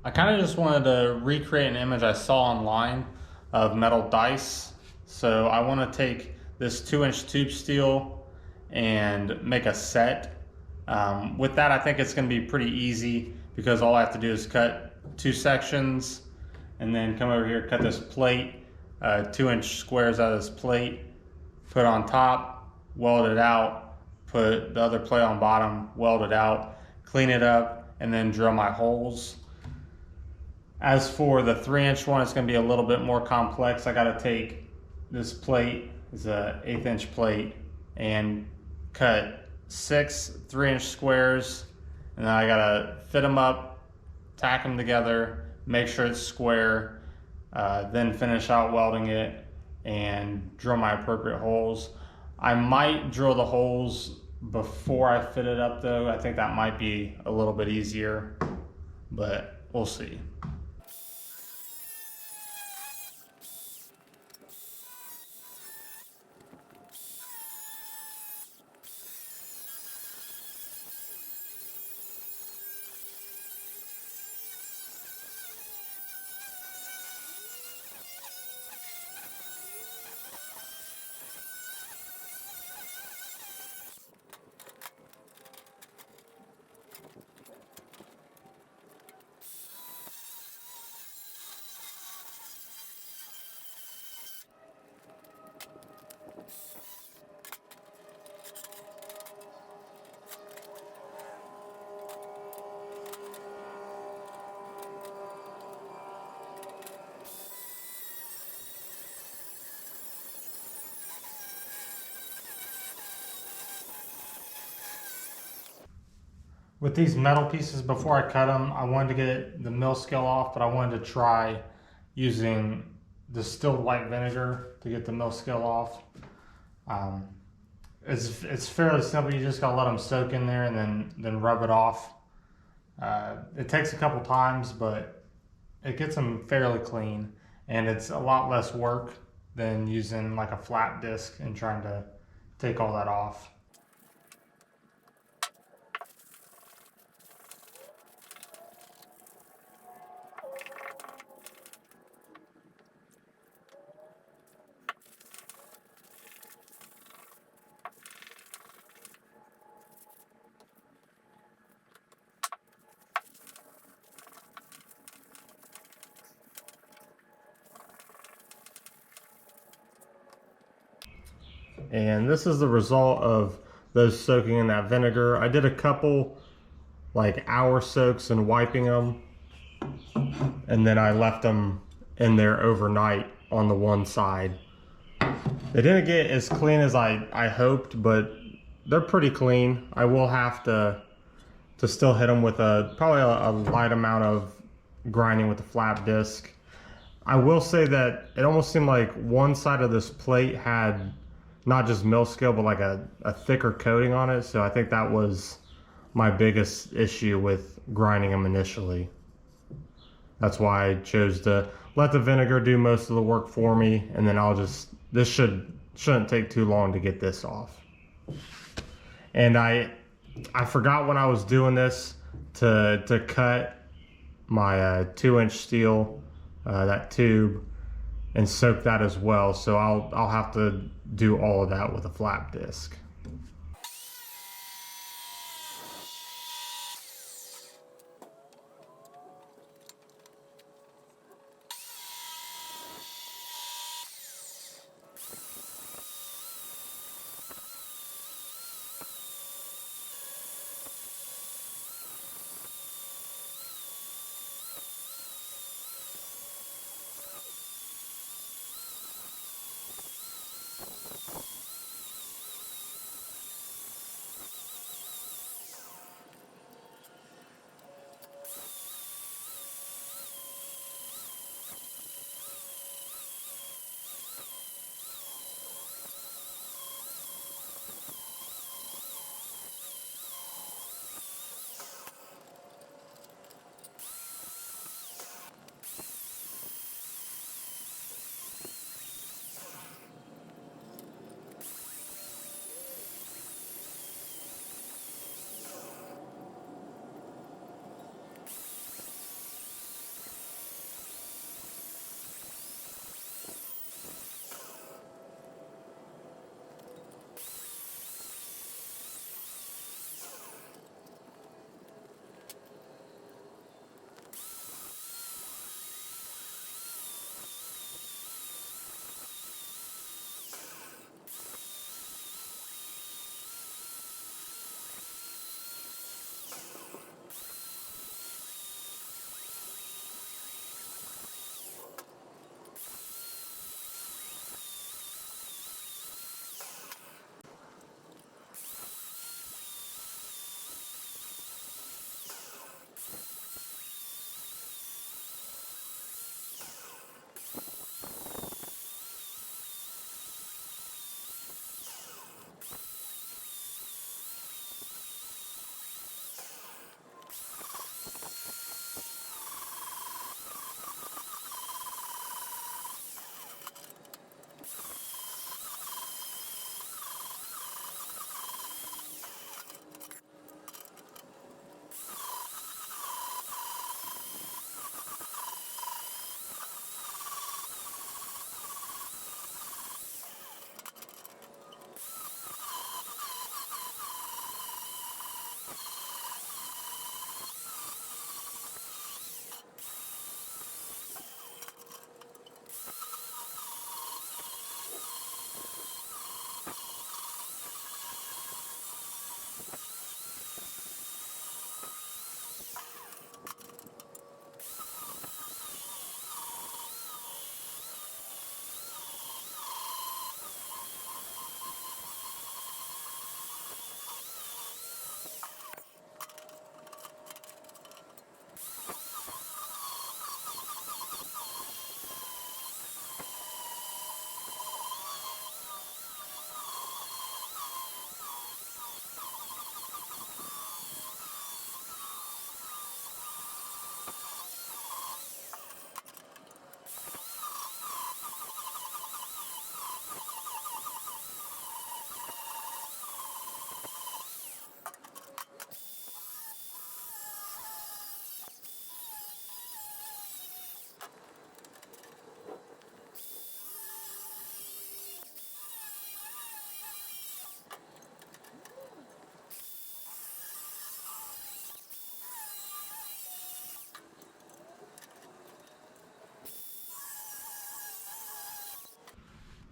I kind of just wanted to recreate an image I saw online of metal dice. So I want to take this 2-inch tube steel and make a set. With that, I think it's going to be pretty easy because all I have to do is cut two sections and then come over here, cut this plate, 2-inch squares out of this plate, put on top, weld it out, put the other plate on bottom, weld it out, clean it up, and then drill my holes. As for the 3-inch one, it's going to be a little bit more complex. I got to take this plate, it's a 1/8-inch plate, and cut 6 3-inch squares, and then I got to fit them up, tack them together, make sure it's square, then finish out welding it and drill my appropriate holes. I might drill the holes before I fit it up though. I think that might be a little bit easier, but we'll see. With these metal pieces, before I cut them, I wanted to get the mill scale off, but I wanted to try using distilled white vinegar to get the mill scale off. It's fairly simple. You just gotta let them soak in there and then rub it off. It takes a couple times, but it gets them fairly clean, and it's a lot less work than using like a flat disc and trying to take all that off. And this is the result of those soaking in that vinegar. I did a couple like hour soaks and wiping them, and then I left them in there overnight on the one side. They didn't get as clean as I hoped, but they're pretty clean. I will have to still hit them with probably a light amount of grinding with the flap disc. I will say that it almost seemed like one side of this plate had not just mill scale, but like a thicker coating on it. So I think that was my biggest issue with grinding them initially. That's why I chose to let the vinegar do most of the work for me, and then this shouldn't take too long to get this off. And I forgot when I was doing this to cut my 2-inch steel, that tube, and soak that as well. So I'll have to do all of that with a flap disc.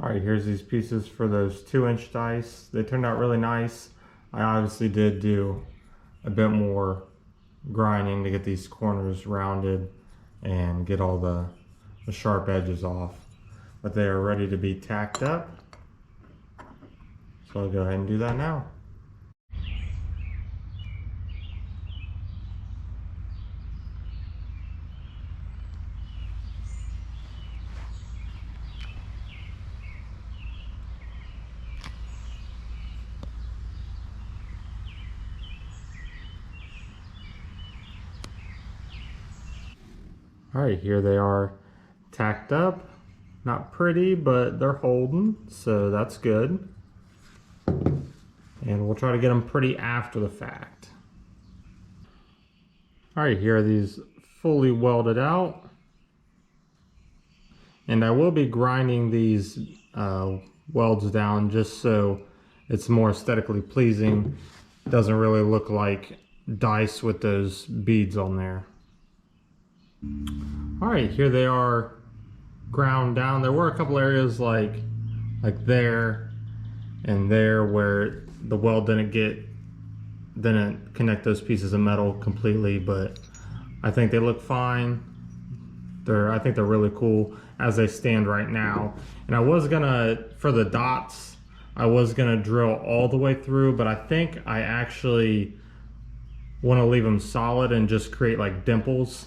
All right, here's these pieces for those 2-inch dice. They turned out really nice. I obviously did do a bit more grinding to get these corners rounded and get all the sharp edges off. But they are ready to be tacked up. So I'll go ahead and do that now. All right, here they are tacked up. Not pretty, but they're holding, so that's good. And we'll try to get them pretty after the fact. All right, here are these fully welded out. And I will be grinding these welds down just so it's more aesthetically pleasing. It doesn't really look like dice with those beads on there. All right, here they are ground down. There were a couple areas like there and there where the weld didn't connect those pieces of metal completely, but I think they look fine. I think they're really cool as they stand right now. And I was gonna, for the dots, I was gonna drill all the way through, but I think I actually want to leave them solid and just create like dimples.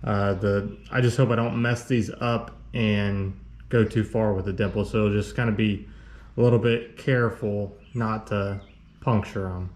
I just hope I don't mess these up and go too far with the dimples, so just kind of be a little bit careful not to puncture them.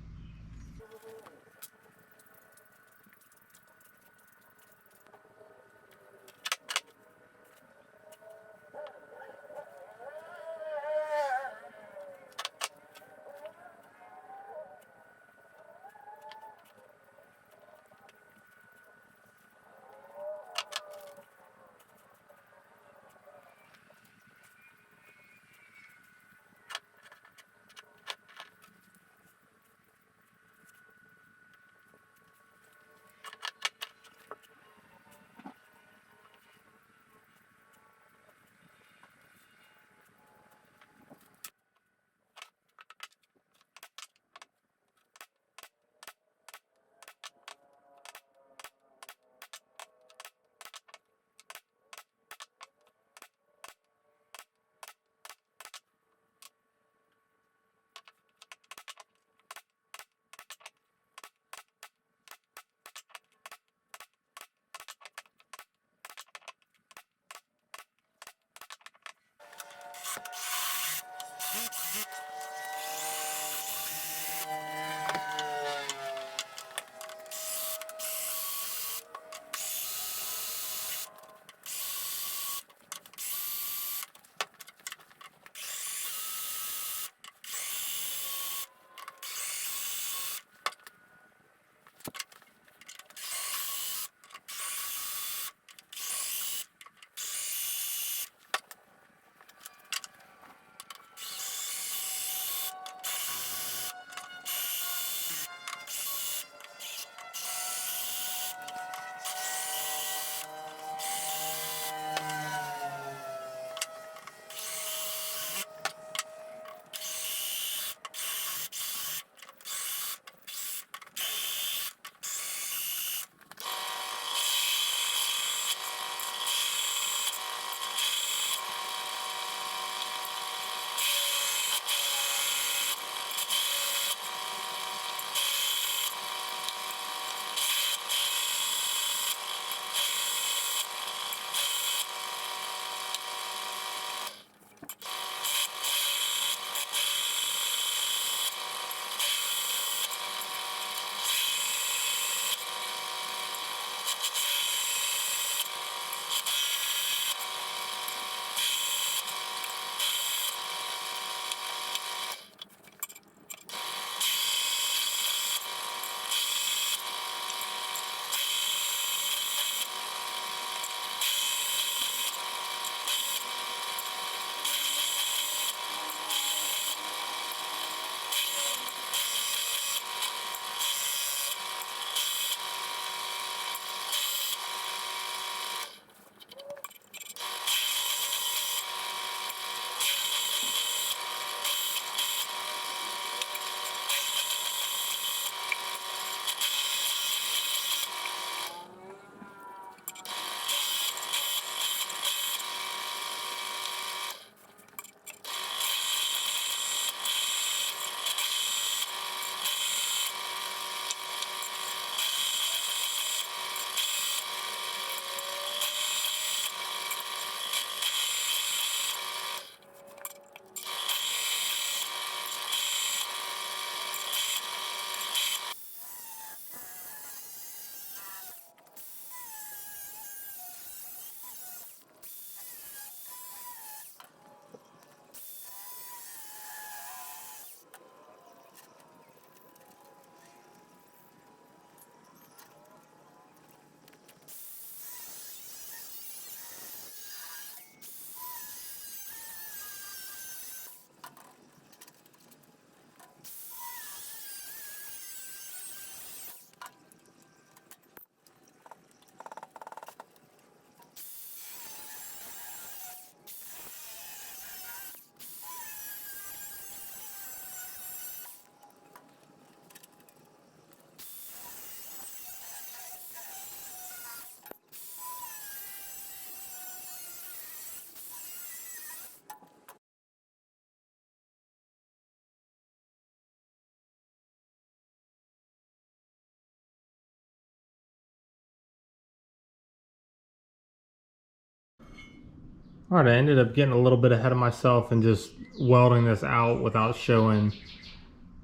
All right, I ended up getting a little bit ahead of myself and just welding this out without showing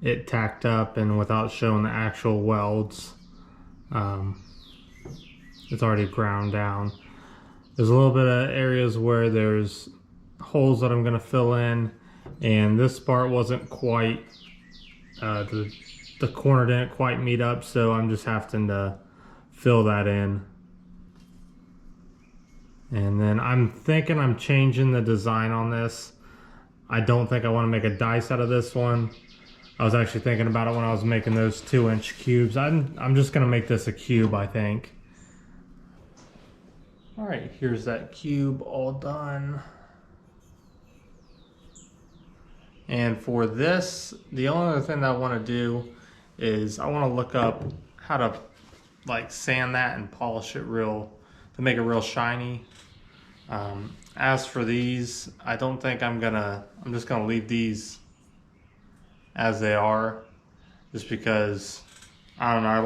it tacked up and without showing the actual welds. It's already ground down. There's a little bit of areas where there's holes that I'm gonna fill in, and this part wasn't quite, the corner didn't quite meet up, so I'm just having to fill that in. And then I'm thinking I'm changing the design on this. I don't think I want to make a dice out of this one. I was actually thinking about it when I was making those 2-inch cubes. I'm just gonna make this a cube, I think. All right, here's that cube all done. And for this, the only other thing that I want to do is I want to look up how to like sand that and polish it to make it real shiny. As for these, I don't think I'm just gonna leave these as they are, just because I don't know, I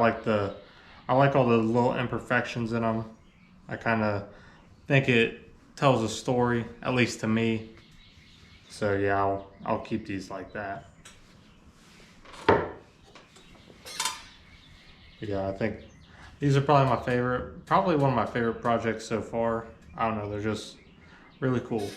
like all the little imperfections in them. I kind of think it tells a story, at least to me. So yeah, I'll keep these like that. Yeah, I think these are probably one of my favorite projects so far. I don't know, they're just really cool.